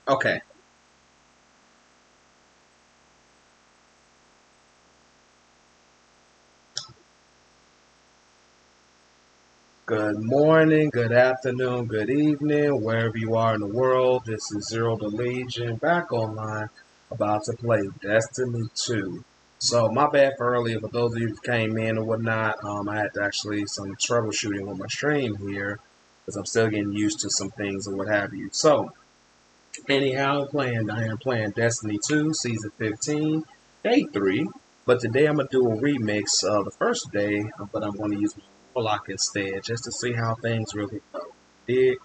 Okay. Good morning, good afternoon, good evening, wherever you are in the world. This is Zero the Legion back online, about to play Destiny 2. So my bad for earlier, for those of you who came in and whatnot. I had actually some troubleshooting with my stream here because I'm still getting used to some things and what have you. So anyhow, I am playing Destiny 2 Season 15, Day 3. But today I'm going to do a remix of the first day, but I'm going to use Warlock instead just to see how things really go. Dig?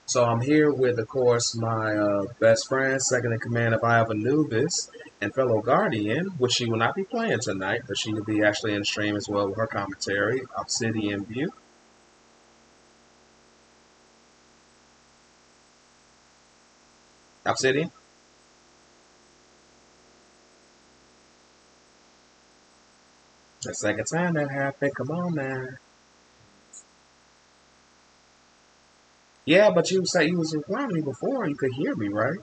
So I'm here with, of course, my best friend, second in command of Eye of Anubis, and fellow Guardian, which she will not be playing tonight, but she will be actually in the stream as well with her commentary, Obsidian View. Obsidian? The second time that happened, come on now. Yeah, but you say you was replying to me before. You could hear me, right?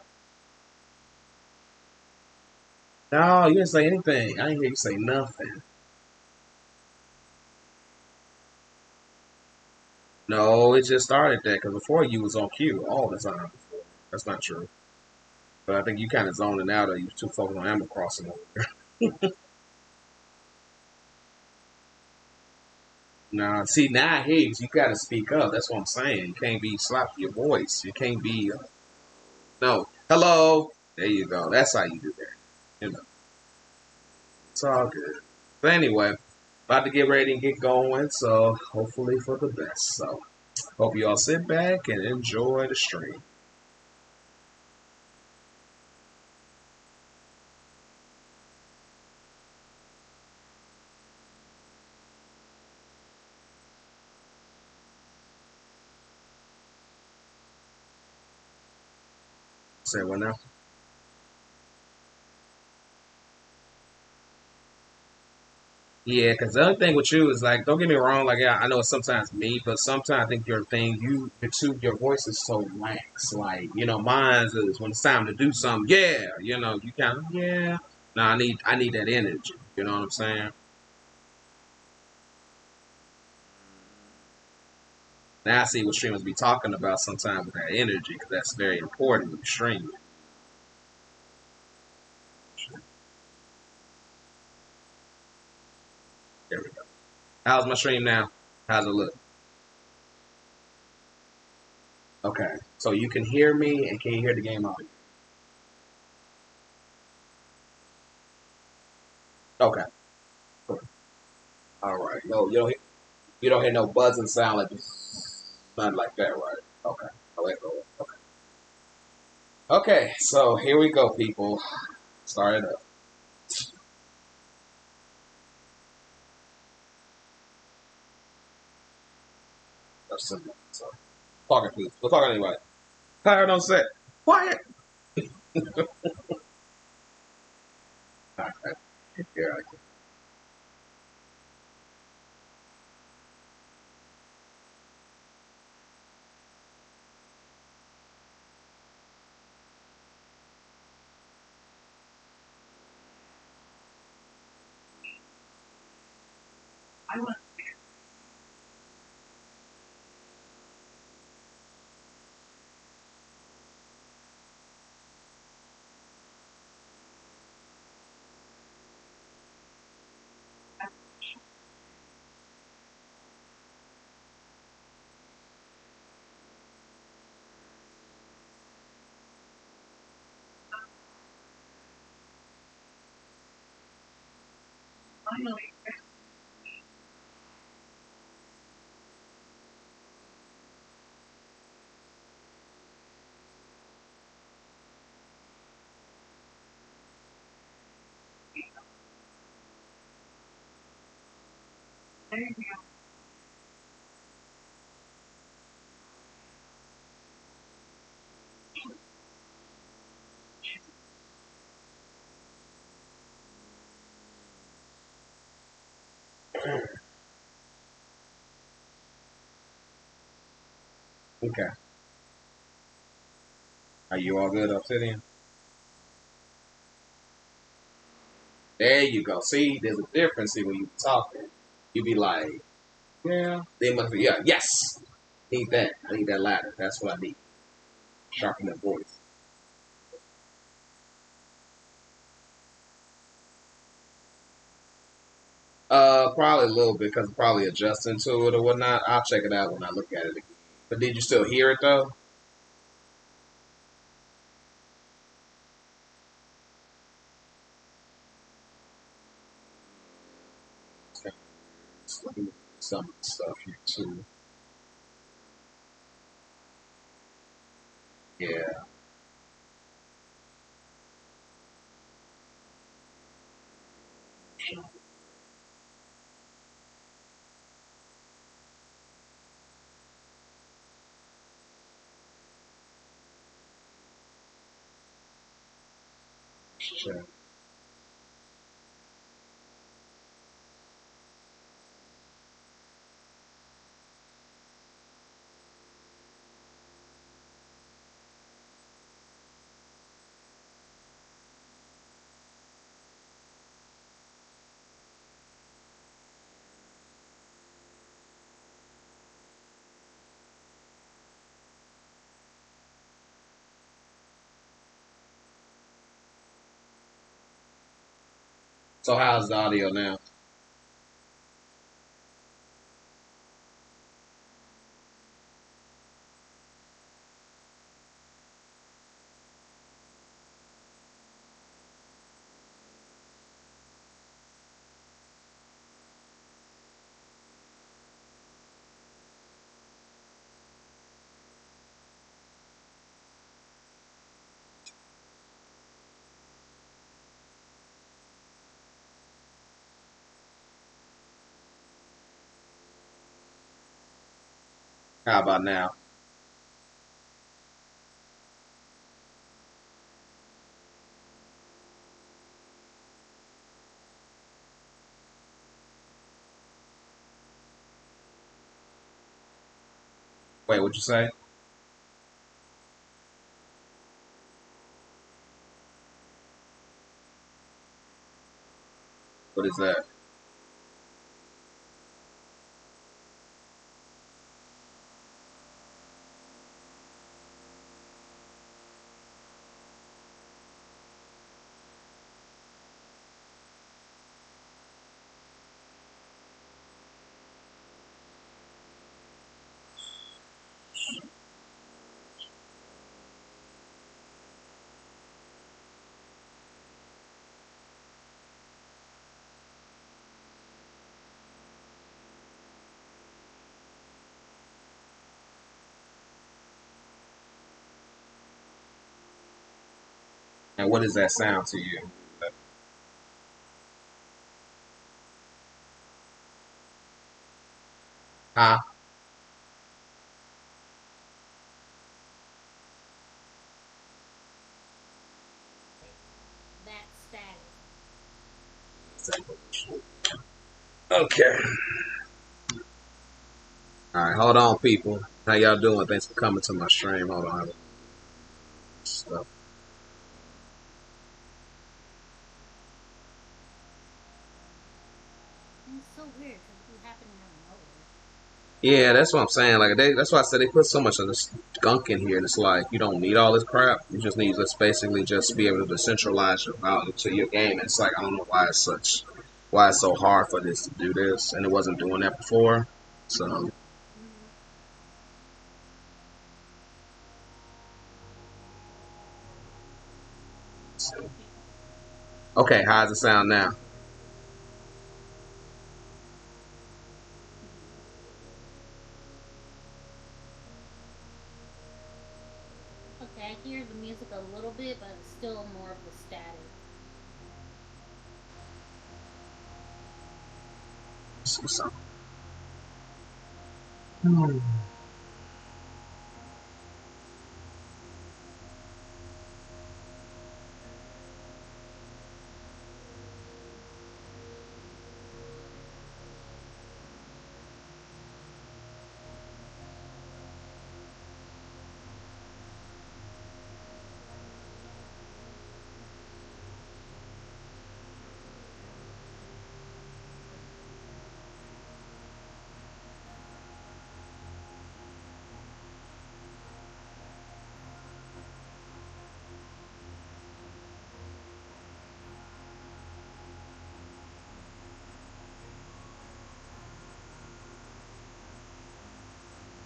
No, you didn't say anything. I didn't hear you say nothing. No, it just started that because before you was on cue all the time. That's not true. But I think you kind of zoning out or you too focused on Animal Crossing over there. Nah, see, now I hear you. You got to speak up. That's what I'm saying. You can't be sloppy your voice. You can't be, no. Hello. There you go. That's how you do that. You know, it's all good. But anyway, about to get ready and get going. So hopefully for the best. So hope you all sit back and enjoy the stream. Say what now? Yeah, because the other thing with you is like, don't get me wrong, like yeah, I know it's sometimes me, but sometimes I think your thing, your voice is so lax. Like mine is when it's time to do something. Yeah, you kind of yeah. No, I need that energy. You know what I'm saying? Now I see what streamers be talking about sometimes with that energy, because that's very important when you stream. There we go. How's my stream now? How's it look? Okay, so you can hear me and can you hear the game audio? Okay, cool. All right. No, you don't hear no buzzing sound like nothing like that, right? Okay. I'll let go. Okay. Okay, so here we go, people. Start it up. That's simple. So, talking please. We'll talk anyway. Tired on set. Quiet. All right. Here I go. Okay. Are you all good, Obsidian? There you go. See, there's a difference here when you talking. You be like, yeah, they must be, yeah, yes. Need that. I need that ladder. That's what I need. Sharpen that voice. Probably a little bit because probably adjusting to it or whatnot. I'll check it out when I look at it again. But did you still hear it though? Okay. Just looking at some of the stuff here too. Yeah. Sure. So how's the audio now? How about now? Wait, what'd you say? What is that? And what does that sound to you? Huh? That static. Okay. All right, hold on, people. How y'all doing? Thanks for coming to my stream. Hold on. Stuff. And it's so weird because it be happening out of nowhere. Yeah, that's what I'm saying. Like that's why I said they put so much of this gunk in here. And it's like you don't need all this crap. You just need to basically just be able to decentralize your value to your game. And it's like I don't know why it's so hard for this to do this, and it wasn't doing that before. So Mm-hmm. okay, how's it sound now? Okay, I hear the music a little bit, but it's still more of the static. Let's see something. Hmm.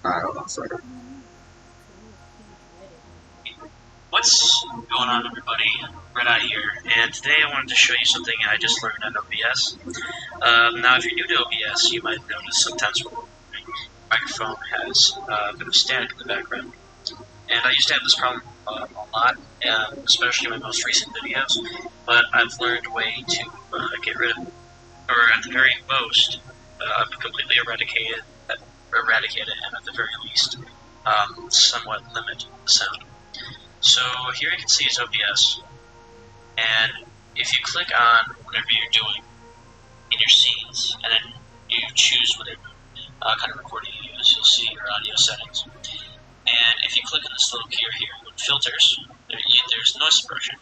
Alright, hold on a second. Cool, huge Reddit. What's going on, everybody? Red Eye here, and today I wanted to show you something I just learned on OBS. Now, if you're new to OBS, you might notice sometimes when the microphone has a bit of static in the background. And I used to have this problem a lot, especially in my most recent videos, but I've learned a way to get rid of it, or at the very most, completely eradicate it, and at the very least, somewhat limit the sound. So here you can see is OBS, and if you click on whatever you're doing in your scenes, and then you choose whatever kind of recording you use, you'll see your audio settings. And if you click on this little gear here, filters, there's noise suppression.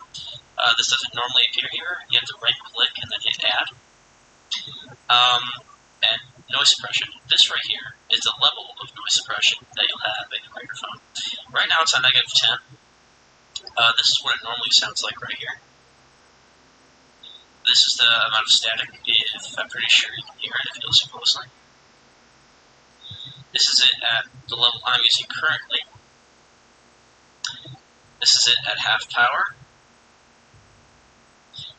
This doesn't normally appear here. You have to right click and then hit add. And noise suppression. This right here is the level of noise suppression that you'll have in your microphone. Right now it's on -10. This is what it normally sounds like right here. This is the amount of static, if I'm pretty sure you can hear it if you listen closely. This is it at the level I'm using currently. This is it at half power.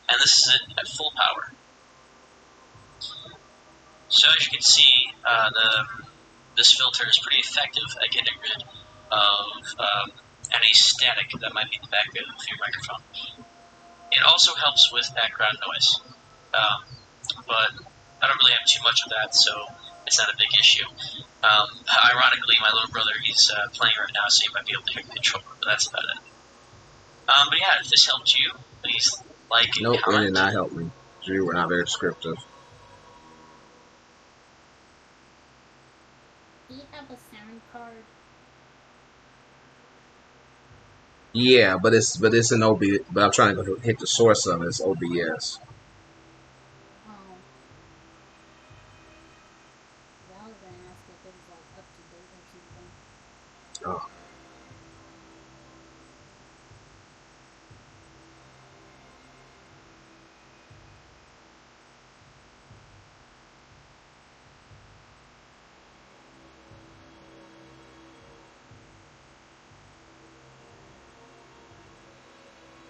And this is it at full power. So as you can see, this filter is pretty effective at getting rid of any static that might be in the back of your microphone. It also helps with background noise, but I don't really have too much of that, so it's not a big issue. Ironically, my little brother, he's playing right now, so he might be able to hear the controller, but that's about it. But yeah, if this helped you, please like and Nope, it comment. did not help me. You were not very descriptive. Do you have a sound card? Yeah, but it's an OB. But I'm trying to hit the source of it. It's OBS. Oh. Yeah, I was gonna ask if it was like up to date or something. Oh.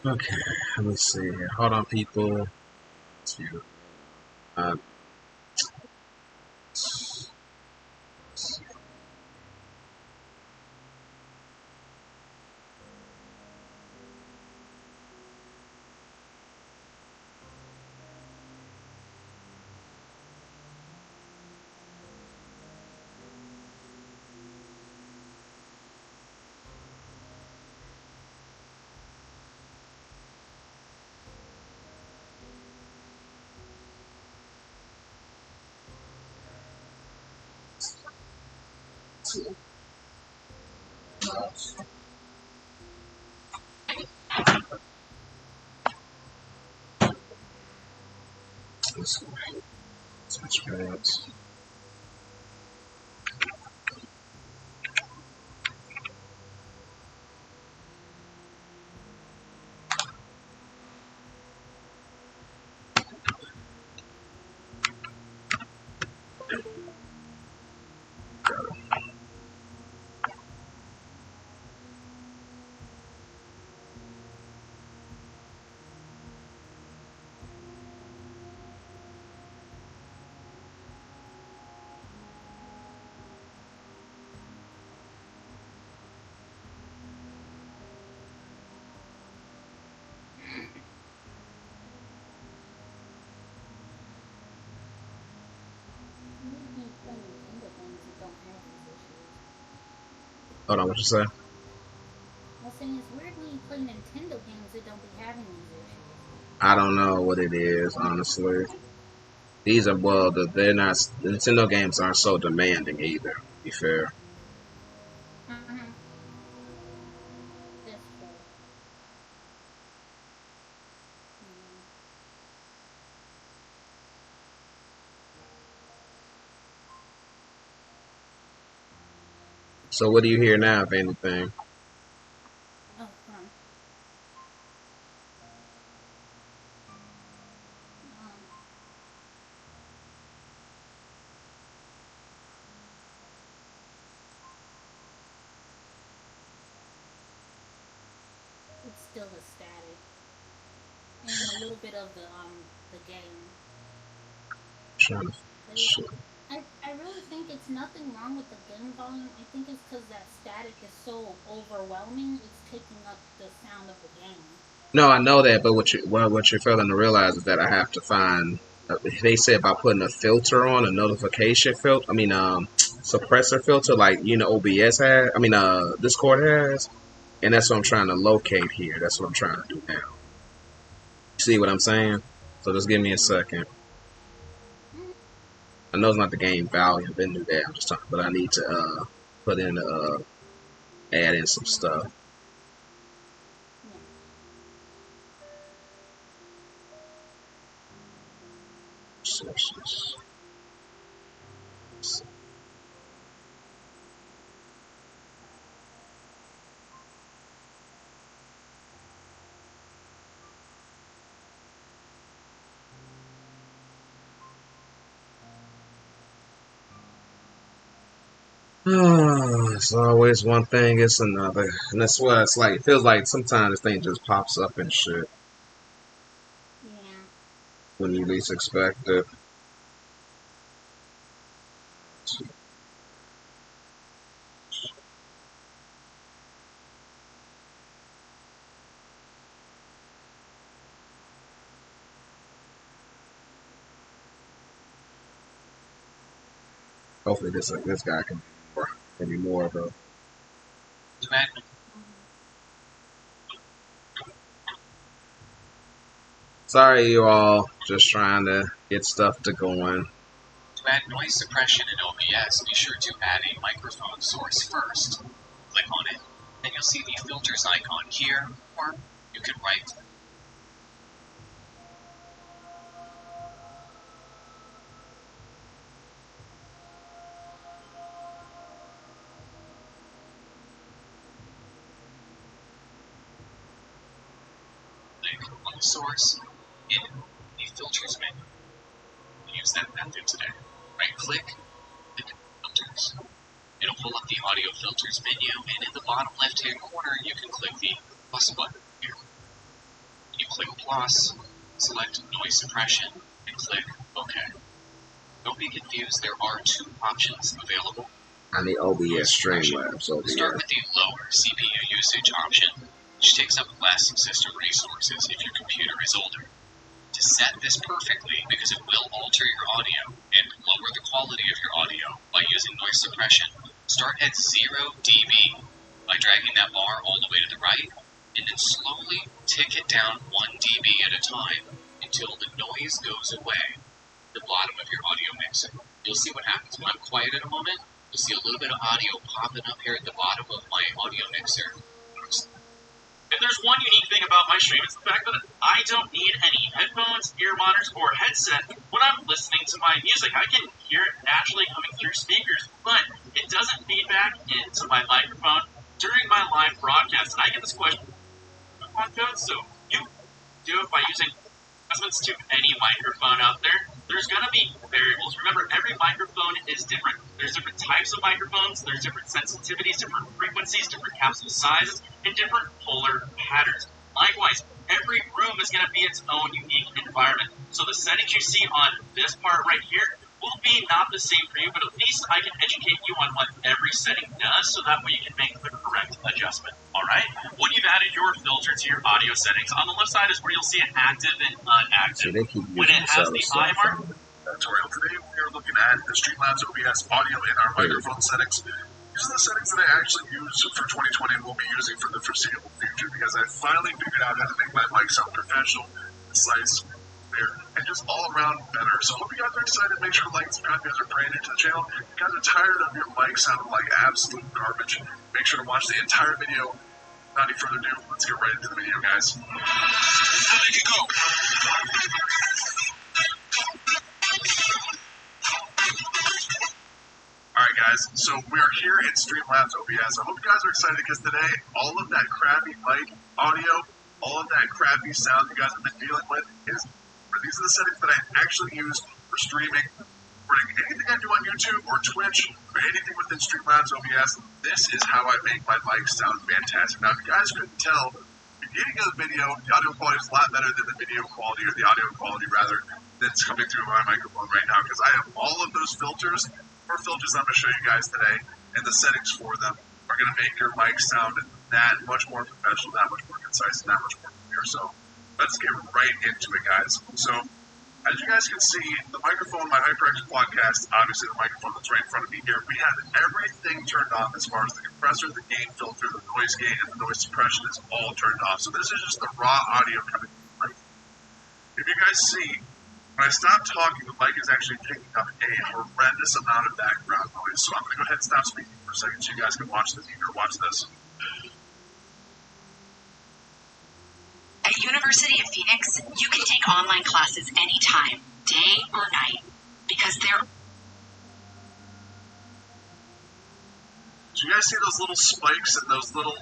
Okay, let me see here. Hold on, people. Uh, let's switch pads. Maybe you play Nintendo games that don't have these issues. Hold on, what you say? I was saying it's weird when you play Nintendo games that don't be having these issues. I don't know what it is, honestly. These are they're not. The Nintendo games aren't so demanding either. To be fair. Mm-hmm. That's true. So what do you hear now, if anything? Oh, fun. Um, little bit of the game. Trying to But it's, shit. I really think it's nothing wrong with the game volume. I think it's because that static is so overwhelming. It's taking up the sound of the game. No, I know that, but what you're failing to realize is that I have to find. They said by putting a filter on a notification filter. I mean, suppressor filter, like OBS has. I mean, Discord has, and that's what I'm trying to locate here. That's what I'm trying to do now. See what I'm saying? So just give me a second. Mm, I know it's not the game value. I've been through that. I'm just talking, but I need to put in add in some stuff. yeah. Sources. It's always one thing, it's another. And that's why it's like, it feels like sometimes this thing just pops up and shit Yeah. when you least expect it. Hopefully this guy can be more of a. To add, Mm-hmm. Sorry, you all. Just trying to get stuff to going. to add noise suppression in OBS, be sure to add a microphone source first. Click on it, then you'll see the filters icon here, or you can right click on the source in the filters menu. Use that method today. Right click, click filters. It'll pull up the audio filters menu, and in the bottom left hand corner, you can click the plus button here. When you click plus, select noise suppression, and click OK. Don't be confused, there are two options available. On the OBS Streamlabs Start OBS. with the lower CPU usage option, which takes up less system resources if your computer is older. To set this perfectly, because it will alter your audio and lower the quality of your audio by using noise suppression, start at 0 dB by dragging that bar all the way to the right, and then slowly tick it down 1 dB at a time until the noise goes away at the bottom of your audio mixer. You'll see what happens when I'm quiet in a moment. You'll see a little bit of audio popping up here at the bottom of my audio mixer. If there's one unique thing about my stream, it's the fact that I don't need any headphones, ear monitors, or headset when I'm listening to my music. I can hear it naturally coming through speakers, but it doesn't feed back into my microphone during my live broadcast. And I get this question on code, so you do it by using adjustments to any microphone out there. There's going to be variables. Remember, every microphone is different. There's different types of microphones, there's different sensitivities, different frequencies, different capsule sizes, and different polar patterns. Likewise, every room is going to be its own unique environment. So the settings you see on this part right here will be not the same for you, but at least I can educate you on what every setting does, so that way you can make the correct adjustment. Alright? When you've added your filter to your audio settings, on the left side is where you'll see an active and See, unactive. they keep When using it this has other the eye stuff. mark, tutorial. Today we are looking at the Streamlabs OBS audio in our microphone settings. These are the settings that I actually use for 2020 and will be using for the foreseeable future, because I finally figured out how to make my mic sound professional, concise, clear, and just all around better. So I hope you guys are excited. Make sure to like and subscribe if you guys are brand new to the channel. If you guys are tired of your mic sounding like absolute garbage, make sure to watch the entire video. Without any further ado, let's get right into the video, guys. How did you go? Alright guys, so we are here in Streamlabs OBS. I hope you guys are excited because today, all of that crappy mic audio, all of that crappy sound you guys have been dealing with these are the settings that I actually use for streaming, for anything I do on YouTube or Twitch, or anything within Streamlabs OBS. This is how I make my mic sound fantastic. Now, if you guys couldn't tell, beginning of the video, the audio quality is a lot better than the video quality, or the audio quality rather, that's coming through my microphone right now, because I have all of those filters, or filters I'm going to show you guys today, and the settings for them are going to make your mic sound that much more professional, that much more concise, and that much more clear. So let's get right into it, guys. So as you guys can see, the microphone, my HyperX podcast, obviously the microphone that's right in front of me here, we have everything turned on as far as the compressor, the gain filter, the noise gate, and the noise suppression is all turned off. So this is just the raw audio coming from the mic. If you guys see, when I stop talking, the mic is actually picking up a horrendous amount of background noise. So I'm going to go ahead and stop speaking for a second so you guys can watch this. Watch this. At University of Phoenix, you can take online classes anytime, day or night, because they're... So you guys see those little spikes and those little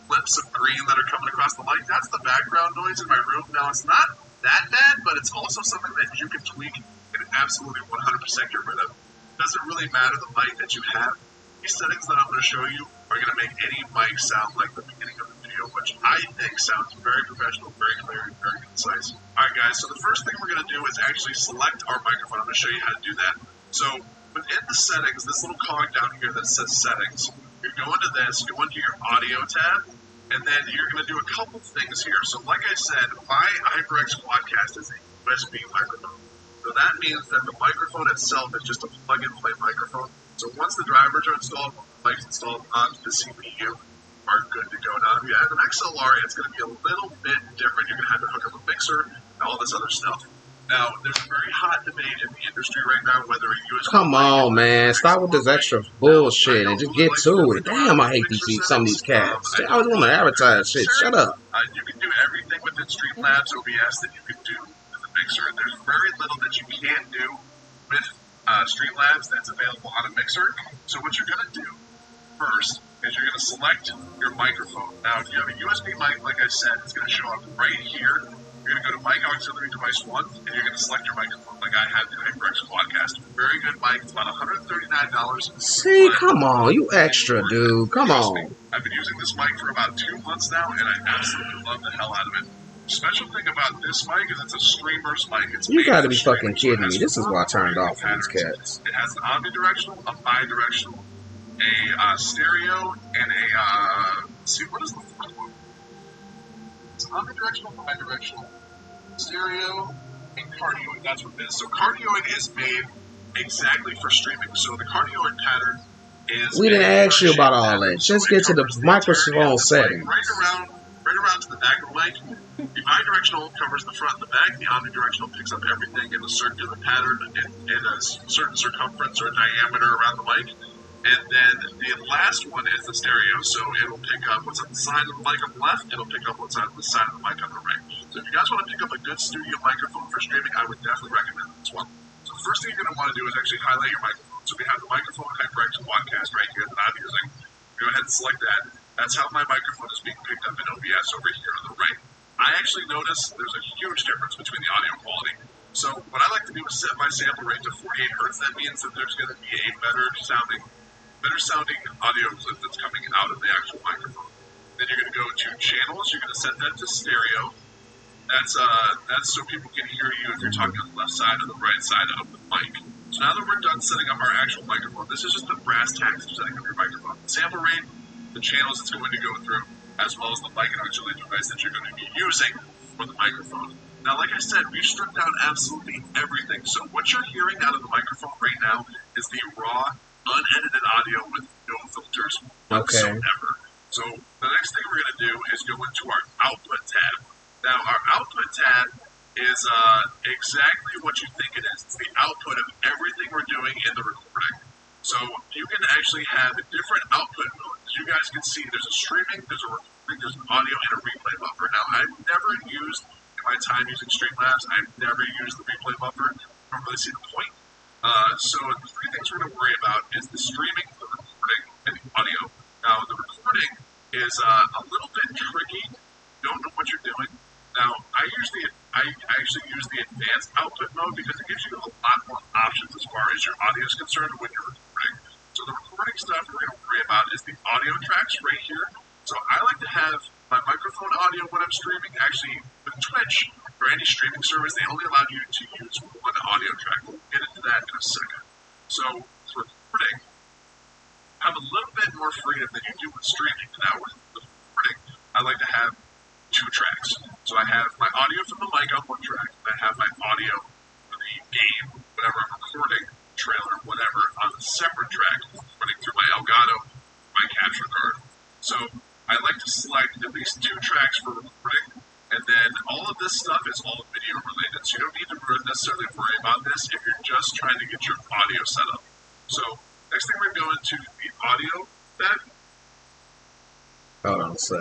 flips of green that are coming across the mic? That's the background noise in my room. Now, it's not that bad, but it's also something that you can tweak and absolutely 100% get rid of. It doesn't really matter the mic that you have. These settings that I'm going to show you are going to make any mic sound like the beginning of the video, which I think sounds very professional, very clear, and very concise. Alright guys, so the first thing we're going to do is actually select our microphone. I'm going to show you how to do that. So within the settings, this little cog down here that says settings, you go into this, go into your audio tab, and then you're going to do a couple things here. So like I said, my HyperX Quadcast is a USB microphone. So that means that the microphone itself is just a plug-and-play microphone. So once the drivers are installed, mics installed onto the CPU, are good to go. Now, if you have an XLR, it's going to be a little bit different. You're going to have to hook up a mixer and all this other stuff. Now, there's a very hot debate in the industry right now whether a USB... Come on, man. Stop with this extra bullshit and just get to it. Damn, I hate some of these cats. They always want to advertise shit. Shut up. You can do everything within Streamlabs OBS that you can do with the mixer. There's very little that you can't do with Streamlabs that's available on a mixer. So what you're going to do first is you're going to select your microphone. Now, if you have a USB mic, like I said, it's going to show up right here. You're going to go to Mic Auxiliary Device 1, and you're going to select your microphone, like I have the HyperX Quadcast. Very good mic. It's about $139. See, come on. You extra, dude. Come on. I've been using this mic for about 2 months now, and I absolutely love the hell out of it. Special thing about this mic is it's a streamer's mic. You gotta be fucking kidding me. This is why I turned off on these cats. It has an omnidirectional, a bidirectional, a stereo, and a, see, what is the fourth one? It's omnidirectional, bidirectional, stereo, and cardioid. That's what it is. So cardioid is made exactly for streaming. So the cardioid pattern is... We didn't ask you about all that. Just get to the microphone settings. Right around to the back of the mic. The bidirectional covers the front and the back. The omnidirectional picks up everything in a circular pattern in a certain circumference or diameter around the mic. And then the last one is the stereo, so it'll pick up what's on the side of the mic on the left, it'll pick up what's on the side of the mic on the right. So if you guys want to pick up a good studio microphone for streaming, I would definitely recommend this one. So the first thing you're going to want to do is actually highlight your microphone. So we have the microphone HyperX Quadcast right here that I'm using. Go ahead and select that. That's how my microphone is being picked up in OBS over here on the right. I actually notice there's a huge difference between the audio quality. So what I like to do is set my sample rate to 48 Hertz. That means that there's going to be a better sounding audio clip that's coming out of the actual microphone. Then you're going to go to channels. You're going to set that to stereo. That's so people can hear you if you're talking on the left side or the right side of the mic. So now that we're done setting up our actual microphone, this is just the brass tacks of setting up your microphone. The sample rate, the channels it's going to go through, as well as the mic and auxiliary device that you're going to be using for the microphone. Now, like I said, we've stripped down absolutely everything. So what you're hearing out of the microphone right now is the raw, unedited audio with no filters whatsoever. So the next thing we're going to do is go into our output tab. Now, our output tab is exactly what you think it is. It's the output of everything we're doing in the recording. So you can actually have different output modes. As you guys can see, there's a streaming, there's a recording, there's an audio, and a replay buffer. Now, I've never used, in my time using Streamlabs, I've never used the replay buffer. I don't really see the point. So the three things we're going to worry about is the streaming, the recording, and the audio. Now, the recording is a little bit tricky. You don't know what you're doing. Now, I actually use the advanced output mode because it gives you a lot more options as far as your audio is concerned when you're recording. So the recording stuff we're going to worry about is the audio tracks right here. So I like to have my microphone microphone audio when I'm streaming. Actually, with Twitch or any streaming service, they only allow you to use one audio track. We'll get into that in a second. So, for recording, I have a little bit more freedom than you do with streaming. Now, with recording, I like to have two tracks. So I have my audio from the mic on one track, and I have my audio for the game, whatever I'm recording, trailer, whatever, on a separate track, running through my Elgato, my capture card. So I like to select at least two tracks for recording, and then all of this stuff is all video related. So you don't need to necessarily worry about this if you're just trying to get your audio set up. So next thing we're going to the audio bed. Hold on a sec.